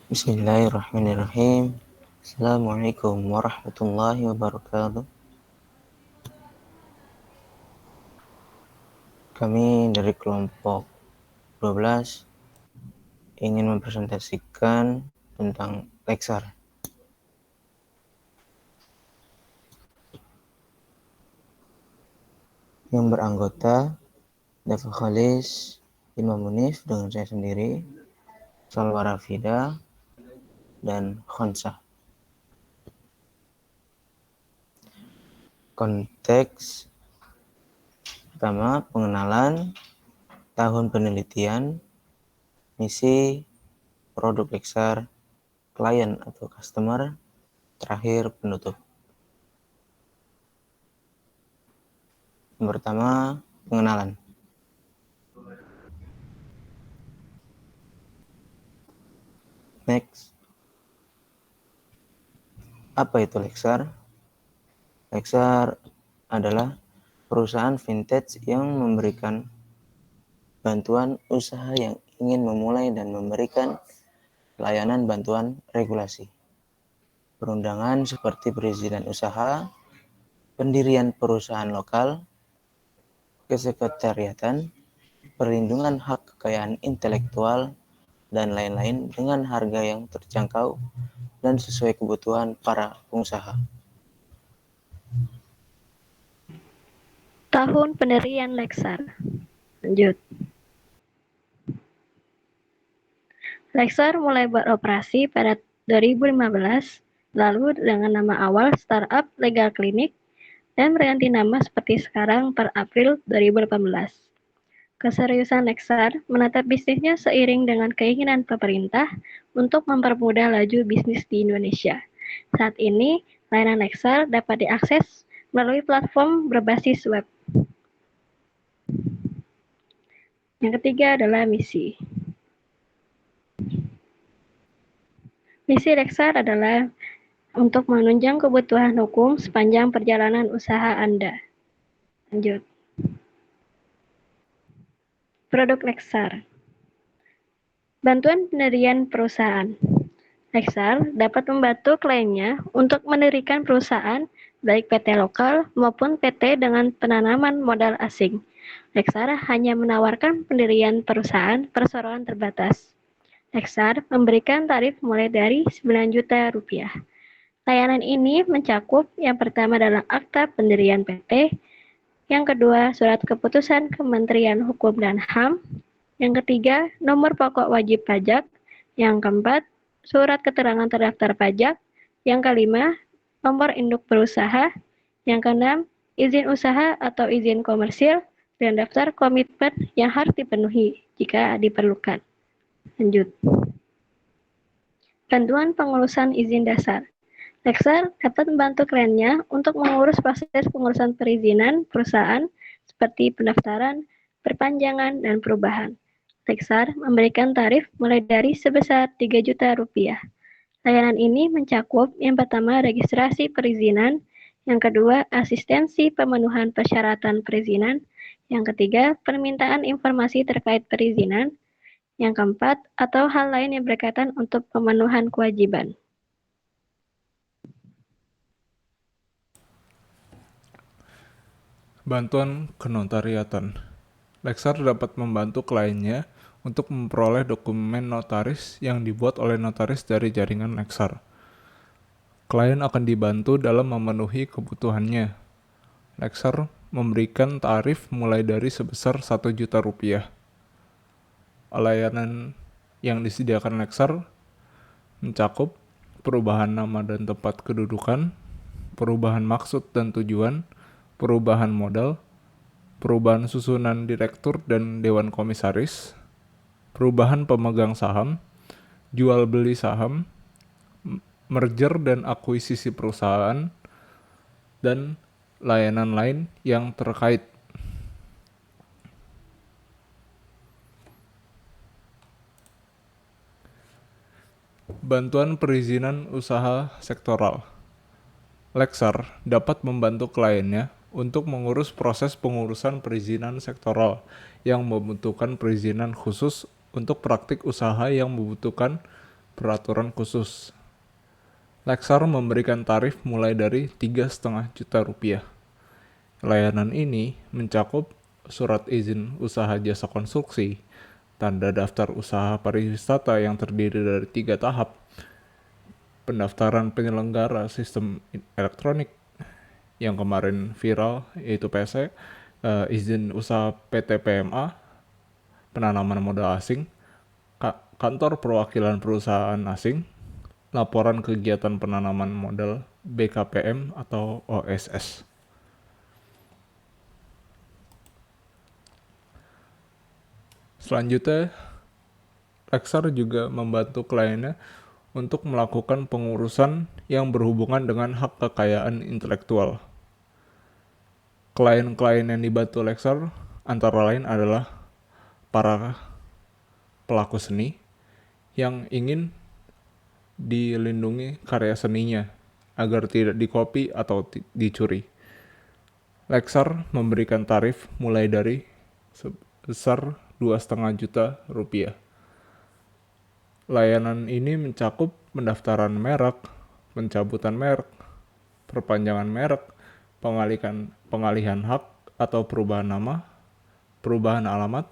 Bismillahirrahmanirrahim. Assalamualaikum warahmatullahi wabarakatuh. Kami dari kelompok 12 ingin mempresentasikan tentang Lexar yang beranggota Dafa Khalis, Imam Munif dengan saya sendiri, Salwa Rafida, dan Khonsah. Konteks pertama, pengenalan, tahun penelitian, misi, produk Lexar, klien atau customer, terakhir penutup. Yang pertama, pengenalan. Next. Apa itu Lexar? Lexar adalah perusahaan vintage yang memberikan bantuan usaha yang ingin memulai dan memberikan layanan bantuan regulasi, perundangan seperti perizinan usaha, pendirian perusahaan lokal, kesekretariatan, perlindungan hak kekayaan intelektual, dan lain-lain dengan harga yang terjangkau dan sesuai kebutuhan para pengusaha. Tahun pendirian Lexar. Lanjut. Lexar mulai beroperasi pada 2015, lalu dengan nama awal Startup Legal Clinic dan berganti nama seperti sekarang per April 2018. Keseriusan Lexar menatap bisnisnya seiring dengan keinginan pemerintah untuk mempermudah laju bisnis di Indonesia. Saat ini, layanan Lexar dapat diakses melalui platform berbasis web. Yang ketiga adalah misi. Misi Lexar adalah untuk menunjang kebutuhan hukum sepanjang perjalanan usaha Anda. Lanjut. Produk Lexar. Bantuan pendirian perusahaan. Lexar dapat membantu kliennya untuk mendirikan perusahaan baik PT lokal maupun PT dengan penanaman modal asing. Lexar hanya menawarkan pendirian perusahaan perseroan terbatas. Lexar memberikan tarif mulai dari 9 juta rupiah. Layanan ini mencakup yang pertama adalah akta pendirian PT, yang kedua surat keputusan Kementerian Hukum dan HAM, yang ketiga nomor pokok wajib pajak, yang keempat surat keterangan terdaftar pajak, yang kelima nomor induk berusaha, yang keenam izin usaha atau izin komersil, dan daftar komitmen yang harus dipenuhi jika diperlukan. Lanjut. Bantuan pengurusan izin dasar. Lexar dapat membantu kliennya untuk mengurus proses pengurusan perizinan perusahaan seperti pendaftaran, perpanjangan, dan perubahan. Lexar memberikan tarif mulai dari sebesar 3 juta rupiah. Layanan ini mencakup yang pertama registrasi perizinan, yang kedua asistensi pemenuhan persyaratan perizinan, yang ketiga permintaan informasi terkait perizinan, yang keempat atau hal lain yang berkaitan untuk pemenuhan kewajiban. Bantuan kenotariatan. Lexar dapat membantu kliennya untuk memperoleh dokumen notaris yang dibuat oleh notaris dari jaringan Lexar. Klien akan dibantu dalam memenuhi kebutuhannya. Lexar memberikan tarif mulai dari sebesar 1 juta rupiah. Layanan yang disediakan Lexar mencakup perubahan nama dan tempat kedudukan, perubahan maksud dan tujuan, perubahan modal, perubahan susunan direktur dan dewan komisaris, perubahan pemegang saham, jual beli saham, merger dan akuisisi perusahaan, dan layanan lain yang terkait. Bantuan perizinan usaha sektoral. Lexar dapat membantu kliennya untuk mengurus proses pengurusan perizinan sektoral yang membutuhkan perizinan khusus untuk praktik usaha yang membutuhkan peraturan khusus. Lexar memberikan tarif mulai dari 3,5 juta rupiah. Layanan ini mencakup surat izin usaha jasa konstruksi, tanda daftar usaha pariwisata yang terdiri dari 3 tahap, pendaftaran penyelenggara sistem elektronik yang kemarin viral yaitu PC, izin usaha PT PMA, penanaman modal asing, kantor perwakilan perusahaan asing, laporan kegiatan penanaman modal BKPM atau OSS. Selanjutnya, Lexar juga membantu kliennya untuk melakukan pengurusan yang berhubungan dengan hak kekayaan intelektual. Klien-klien yang dibantu Lexar antara lain adalah para pelaku seni yang ingin dilindungi karya seninya agar tidak dikopi atau dicuri. Lexar memberikan tarif mulai dari sebesar 2,5 juta rupiah. Layanan ini mencakup pendaftaran merek, pencabutan merek, perpanjangan merek, pengalihan hak atau perubahan nama, perubahan alamat,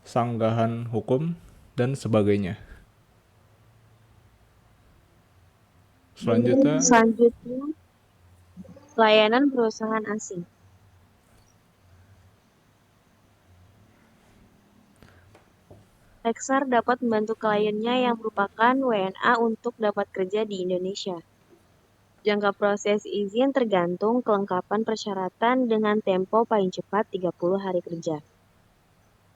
sanggahan hukum, dan sebagainya. Selanjutnya, layanan perusahaan asing. Lexar dapat membantu kliennya yang merupakan WNA untuk dapat kerja di Indonesia. Jangka proses izin tergantung kelengkapan persyaratan dengan tempo paling cepat 30 hari kerja.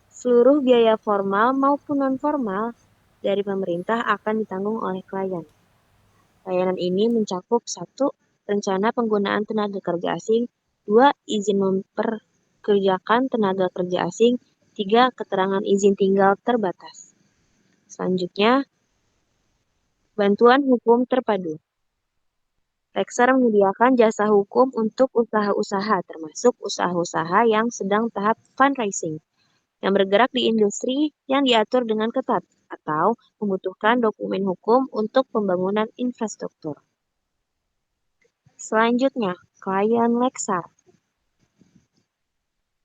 Seluruh biaya formal maupun non-formal dari pemerintah akan ditanggung oleh klien. Layanan ini mencakup 1. Rencana penggunaan tenaga kerja asing, 2. Izin memperkerjakan tenaga kerja asing, 3. Keterangan izin tinggal terbatas. Selanjutnya, bantuan hukum terpadu. Lexar menyediakan jasa hukum untuk usaha-usaha, termasuk usaha-usaha yang sedang tahap fundraising, yang bergerak di industri yang diatur dengan ketat, atau membutuhkan dokumen hukum untuk pembangunan infrastruktur. Selanjutnya, klien Lexar.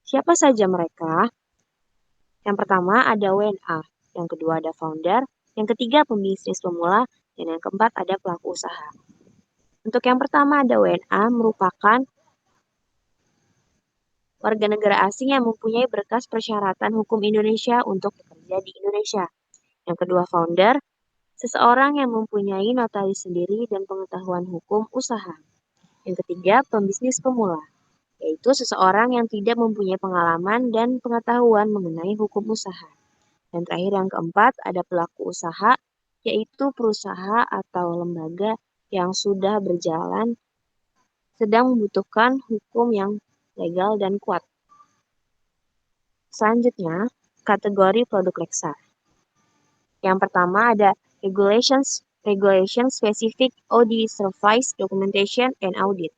Siapa saja mereka? Yang pertama ada WNA, yang kedua ada founder, yang ketiga pembisnis pemula, dan yang keempat ada pelaku usaha. Untuk yang pertama ada WNA merupakan warga negara asing yang mempunyai berkas persyaratan hukum Indonesia untuk bekerja di Indonesia. Yang kedua founder, seseorang yang mempunyai notaris sendiri dan pengetahuan hukum usaha. Yang ketiga pembisnis pemula, yaitu seseorang yang tidak mempunyai pengalaman dan pengetahuan mengenai hukum usaha. Dan terakhir yang keempat ada pelaku usaha, yaitu perusahaan atau lembaga yang sudah berjalan sedang membutuhkan hukum yang legal dan kuat. Selanjutnya, kategori produk Lexar. Yang pertama ada Regulation Specific Audit Service Documentation and Audit.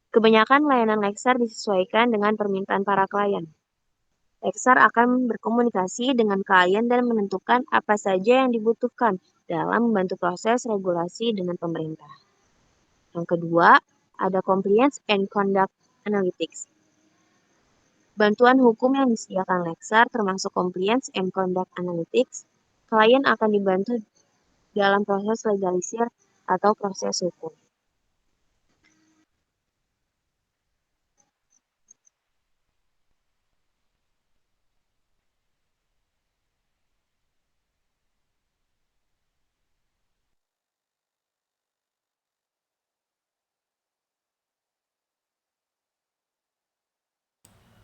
Kebanyakan layanan Lexar disesuaikan dengan permintaan para klien. Lexar akan berkomunikasi dengan klien dan menentukan apa saja yang dibutuhkan dalam membantu proses regulasi dengan pemerintah. Yang kedua, ada Compliance and Conduct Analytics. Bantuan hukum yang disediakan Lexar termasuk Compliance and Conduct Analytics. Klien akan dibantu dalam proses legalisir atau proses hukum.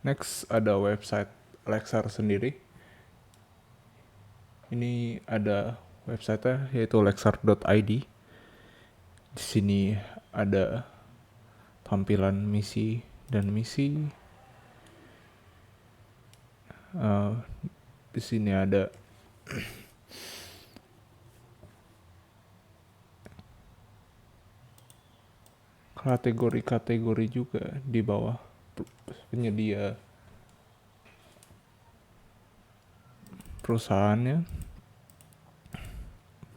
next ada website Lexar sendiri. Ini ada website-nya yaitu lexar.id. Di sini ada tampilan misi dan misi. Di sini ada kategori-kategori juga di bawah penyedia perusahaannya.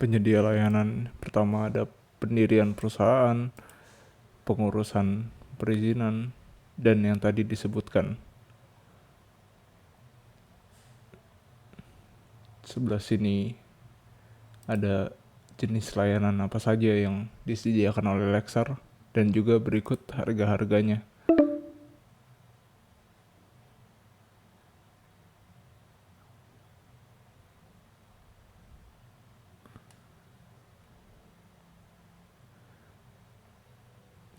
penyedia layanan. Pertama ada pendirian perusahaan, pengurusan perizinan, dan yang tadi disebutkan. Sebelah sini ada jenis layanan apa saja yang disediakan oleh Lexar dan juga berikut harga-harganya.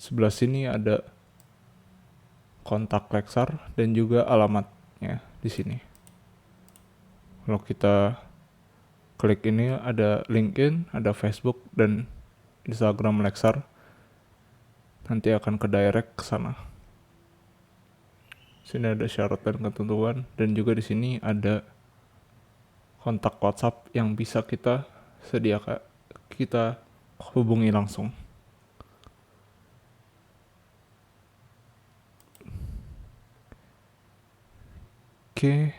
Sebelah sini ada kontak Lexar dan juga alamatnya di sini. Kalau kita klik ini ada LinkedIn, ada Facebook dan Instagram Lexar. Nanti akan ke direct ke sana. Sini ada syarat dan ketentuan dan juga di sini ada kontak WhatsApp yang bisa kita sediakan, kita hubungi langsung. Oke.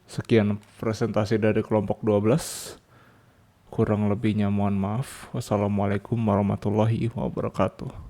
Sekian presentasi dari kelompok 12. Kurang lebihnya mohon maaf. Wassalamualaikum warahmatullahi wabarakatuh.